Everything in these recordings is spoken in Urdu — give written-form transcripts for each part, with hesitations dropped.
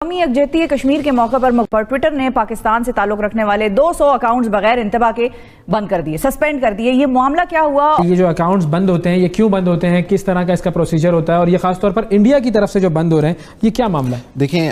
قومی یکجہتی کشمیر کے موقع پر ٹویٹر نے پاکستان سے تعلق رکھنے والے 200 اکاؤنٹس بغیر انتباہ کے بند کر دیے، سسپینڈ کر دیے۔ یہ معاملہ کیا ہوا؟ یہ جو اکاؤنٹس بند ہوتے ہیں یہ کیوں بند ہوتے ہیں، کس طرح کا اس کا پروسیجر ہوتا ہے، اور یہ خاص طور پر انڈیا کی طرف سے جو بند ہو رہے ہیں یہ کیا معاملہ ہے؟ دیکھیں،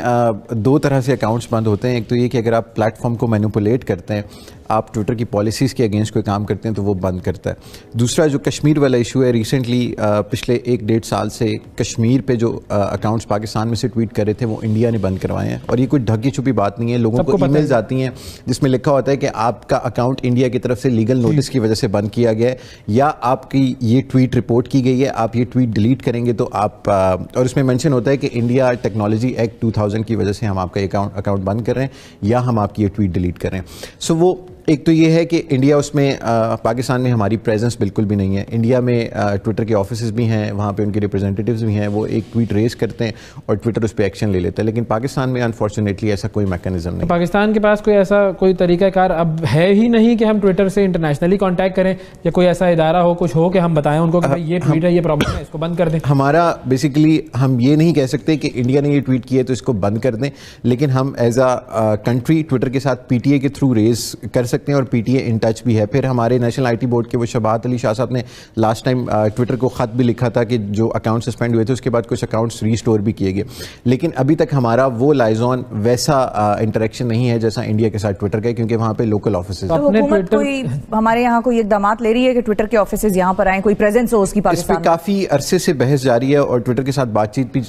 دو طرح سے اکاؤنٹس بند ہوتے ہیں۔ ایک تو یہ کہ اگر آپ پلیٹ فارم کو مینیپولیٹ کرتے ہیں، آپ ٹویٹر کی پالیسیز کے اگینسٹ کوئی کام کرتے ہیں تو وہ بند کرتا ہے۔ دوسرا جو کشمیر والا ایشو ہے، ریسنٹلی پچھلے 1-1.5 سال سے کشمیر پہ جو اکاؤنٹس پاکستان میں سے ٹویٹ کر رہے تھے وہ انڈیا نے بند کروائے ہیں، اور یہ کوئی ڈھکی چھپی بات نہیں ہے۔ لوگوں کو ای میلز آتی ہیں جس میں لکھا ہوتا ہے کہ آپ کا اکاؤنٹ انڈیا کی طرف سے لیگل نوٹس کی وجہ سے بند کیا گیا ہے، یا آپ کی یہ ٹویٹ رپورٹ کی گئی ہے، آپ یہ ٹویٹ ڈیلیٹ کریں گے تو آپ، اور اس میں مینشن ہوتا ہے کہ انڈیا ٹیکنالوجی ایکٹ 2000 کی وجہ سے ہم آپ کا اکاؤنٹ بند کر رہے ہیں یا ہم آپ کی یہ ٹویٹ ڈیلیٹ کر رہے ہیں۔ سو وہ ایک تو یہ ہے کہ انڈیا اس میں، پاکستان میں ہماری پریزنس بالکل بھی نہیں ہے۔ انڈیا میں ٹویٹر کے آفیسز بھی ہیں، وہاں پہ ان کے ریپرزینٹیوز بھی ہیں، وہ ایک ٹویٹ ریز کرتے ہیں اور ٹویٹر اس پہ ایکشن لے لیتا ہے، لیکن پاکستان میں انفارچونیٹلی ایسا کوئی میکانزم نہیں۔ پاکستان کے پاس کوئی ایسا کوئی طریقہ کار اب ہے ہی نہیں کہ ہم ٹویٹر سے انٹرنیشنلی کانٹیکٹ کریں، یا کوئی ایسا ادارہ ہو، کچھ ہو کہ ہم بتائیں ان کو کہ یہ ٹویٹ ہے، یہ پرابلم ہے، اس کو بند کر دیں؟ ہمارا بیسیکلی ہم یہ نہیں کہہ سکتے کہ انڈیا نے یہ ٹویٹ کیا ہے تو اس کو بند کر دیں، لیکن ہم ایز اے کنٹری ٹویٹر کے ساتھ پی ٹی اے کے تھرو ریز کر سکتے ہیں، اور پی ٹی اے ٹچ بھی ہے۔ پھر ہمارے نیشنل آئی ٹی بورڈ کے وہ شباہت علی شاہ صاحب نے لاسٹ ٹائم ٹویٹر کو خط بھی لکھا تھا کہ جو اکاؤنٹ سسپینڈ ہوئے تھے اس کے بعد کچھ اکاؤنٹس ریسٹور بھی کیے گئے، لیکن ابھی تک ہمارا وہ لائزون ویسا انٹریکشن نہیں ہے جیسا انڈیا کے ساتھ ٹویٹر کا ہے، کیونکہ وہاں پہ لوکل آفیسز ہیں۔ حکومت کوئی ہمارے یہاں کوئی اقدامات لے رہی ہے کہ ٹویٹر کے آفیسز یہاں پر آئیں، کوئی پریزنس ہو اس کی پاکستان میں؟ اس پہ کافی عرصے سے بحث جاری ہے اور ٹویٹر کے ساتھ بات چیت بھی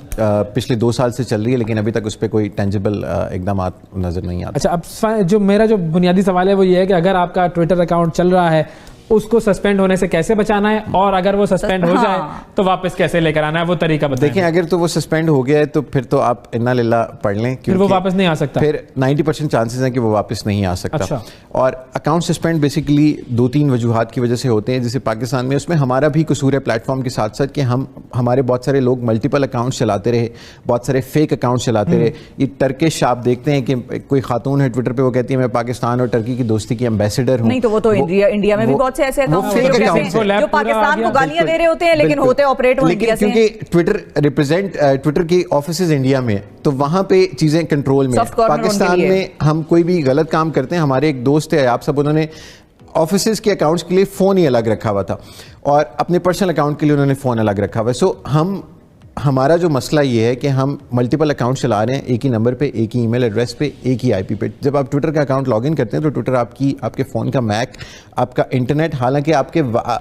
پچھلے 2 سال سے چل رہی ہے، لیکن ابھی تک اس پہ کوئی ٹینجیبل اقدامات نظر نہیں آتے۔ اچھا، اب جو میرا جو بنیادی سوال ہے وہ یہ ہے کہ اگر آپ کا ٹویٹر اکاؤنٹ چل رہا ہے اس کو سسپینڈ ہونے سے کیسے بچانا ہے، اور اگر وہ سسپینڈ ہو جائے تو واپس کیسے لے کر آنا ہے، وہ طریقہ بتائیں۔ دیکھیں، اگر تو وہ سسپینڈ ہو گیا ہے تو پھر تو آپ انا للہ پڑھ لیں، پھر وہ واپس نہیں آ سکتا، پھر 90% چانسز ہیں کہ وہ واپس نہیں آ سکتا۔ اچھا۔ اور اکاؤنٹ سسپینڈ بیسیکلی 2-3 وجوہات کی وجہ سے ہوتے ہیں، جیسے پاکستان میں اس میں ہمارا بھی قصور ہے پلیٹ فارم کے ساتھ ساتھ کہ ہمارے بہت سارے لوگ ملٹیپل اکاؤنٹس چلاتے رہے، بہت سارے فیک اکاؤنٹس چلاتے رہے۔ یہ ٹرکش آپ دیکھتے ہیں کہ کوئی خاتون ہے ٹویٹر پہ، وہ کہتی ہے میں پاکستان اور ٹرکی کی دوستی کی ایمبیسڈر ہوں۔ نہیں تو وہ تو انڈیا میں بھی بہت سے ایسے اکاؤنٹ جو پاکستان کو گالیاں دے رہے ہوتے ہیں لیکن ہوتے آپریٹ وہ انڈیا سے ہیں، کیونکہ ٹویٹر کی آفیسز انڈیا میں، تو وہاں پہ چیزیں کنٹرول میں۔ پاکستان میں ہم کوئی بھی غلط کام کرتے ہیں، ہمارے ایک دوست ہے آپ سب، انہوں نے آفیسز کے اکاؤنٹس کے لیے فون ہی الگ رکھا ہوا تھا اور اپنے پرسنل اکاؤنٹ کے لیے انہوں نے فون الگ رکھا ہوا ہے۔ سو ہمارا جو مسئلہ یہ ہے کہ ہم ملٹیپل اکاؤنٹ چلا رہے ہیں، ایک ہی نمبر پہ، ایک ہی ای میل ایڈریس پہ، ایک ہی آئی پی پہ۔ جب آپ ٹویٹر کا اکاؤنٹ لاگ ان کرتے ہیں تو ٹویٹر آپ کے فون کا میک، آپ کا انٹرنیٹ، حالانکہ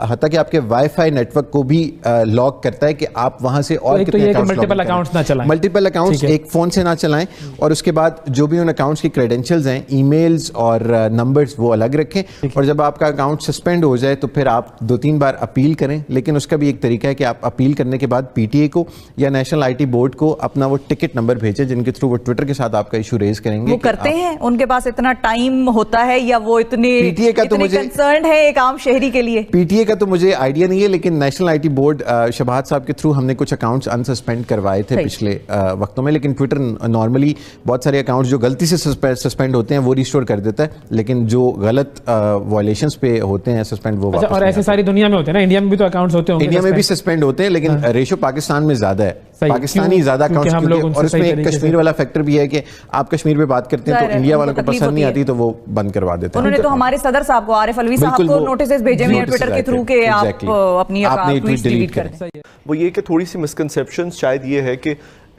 حتیٰ کہ آپ کے وائی فائی نیٹ ورک کو بھی لاک کرتا ہے کہ آپ وہاں سے اور کتنے ملٹیپل اکاؤنٹس نہ چلائیں، ملٹیپل اکاؤنٹس ایک فون سے نہ چلائیں، اور اس کے بعد جو بھی ان اکاؤنٹس کی کریڈینشیلز ہیں، ای میلز اور نمبرز، وہ الگ رکھیں۔ اور جب آپ کا اکاؤنٹ سسپینڈ ہو جائے تو پھر آپ 2-3 بار اپیل کریں، لیکن اس کا بھی ایک طریقہ ہے کہ آپ اپیل کرنے کے بعد پی ٹی اے کو یا نیشنل آئی ٹی بورڈ کو اپنا وہ ٹکٹ نمبر بھیجے جن کے تھرو وہ ٹویٹر کے ساتھ آپ کا ایشو ریز کریں گے۔ وہ کرتے ہیں، ان کے پاس اتنا ٹائم ہوتا ہے یا وہ اتنے کنسرنڈ ہے ایک عام شہری کے لیے؟ پی ٹی اے کا تو مجھے آئیڈیا نہیں ہے، لیکن نیشنل آئی ٹی بورڈ شباہت صاحب کے تھرو ہم نے کچھ اکاؤنٹس انسسپینڈ کروائے تھے پچھلے وقتوں میں، لیکن ٹویٹر نارملی بہت سارے اکاؤنٹس جو غلطی سے سسپینڈ ہوتے ہیں وہ ریسٹور کر دیتا ہے، لیکن جو غلط وائلیشنز پہ ہوتے ہیں سسپینڈ وہ واپس۔ اور ایسے ساری دنیا میں ہوتے ہیں نا، انڈیا میں بھی تو اکاؤنٹس ہوتے ہیں، انڈیا میں بھی سسپینڈ ہوتے ہیں، لیکن ریشو پاکستان میں زیادہ ہے، پاکستانی زیادہ اکاؤنٹس، اور اس میں ایک کشمیر والا فیکٹر بھی ہے کہ آپ کشمیر پہ بات کرتے ہیں تو انڈیا والوں کو پسند نہیں آتی تو وہ بند کروا دیتے ہیں۔ انہوں نے تو ہمارے صدر صاحب کو، عارف علوی صاحب کو نوٹسز بھیجے ہوئے ہیں ٹویٹر کے تھرو کہ آپ اپنی اکاؤنٹ ڈیلیٹ کر دیں۔ وہ یہ کہ تھوڑی سی مسکنسیپشن شاید یہ ہے کہ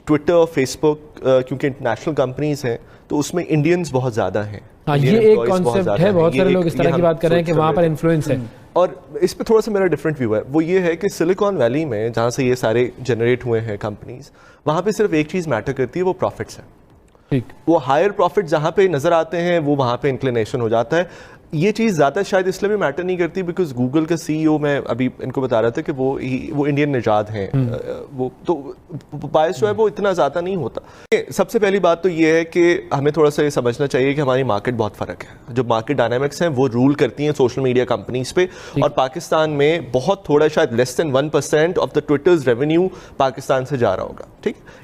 ٹویٹر، فیس بک کیونکہ انٹرنیشنل کمپنیز ہیں تو اس میں انڈینز بہت زیادہ ہیں۔ یہ ایک کانسیپٹ ہے، بہت سارے لوگ اس طرح کی بات کر رہے ہیں کہ وہاں پر انفلوئنس ہے، اور اس پہ تھوڑا سا میرا ڈفرینٹ ویو ہے۔ وہ یہ ہے کہ سلیکان ویلی میں جہاں سے یہ سارے جنریٹ ہوئے ہیں کمپنیز، وہاں پہ صرف ایک چیز میٹر کرتی ہے، وہ پروفٹس ہیں۔ وہ ہائر پروفٹ جہاں پہ نظر آتے ہیں وہ وہاں پہ انکلینیشن ہو جاتا ہے۔ یہ چیز زیادہ شاید اس لیے بھی میٹر نہیں کرتی بیکاز گوگل کا سی ای او، میں ابھی ان کو بتا رہا تھا کہ وہ انڈین نژاد ہیں، وہ تو باعث جو ہے وہ اتنا زیادہ نہیں ہوتا۔ سب سے پہلی بات تو یہ ہے کہ ہمیں تھوڑا سا یہ سمجھنا چاہیے کہ ہماری مارکیٹ بہت فرق ہے، جو مارکیٹ ڈائنامکس ہیں وہ رول کرتی ہیں سوشل میڈیا کمپنیز پہ، اور پاکستان میں بہت تھوڑا، شاید لیس دین 1% آف دا ٹویٹرز ریونیو پاکستان سے جا رہا ہوگا۔ ٹھیک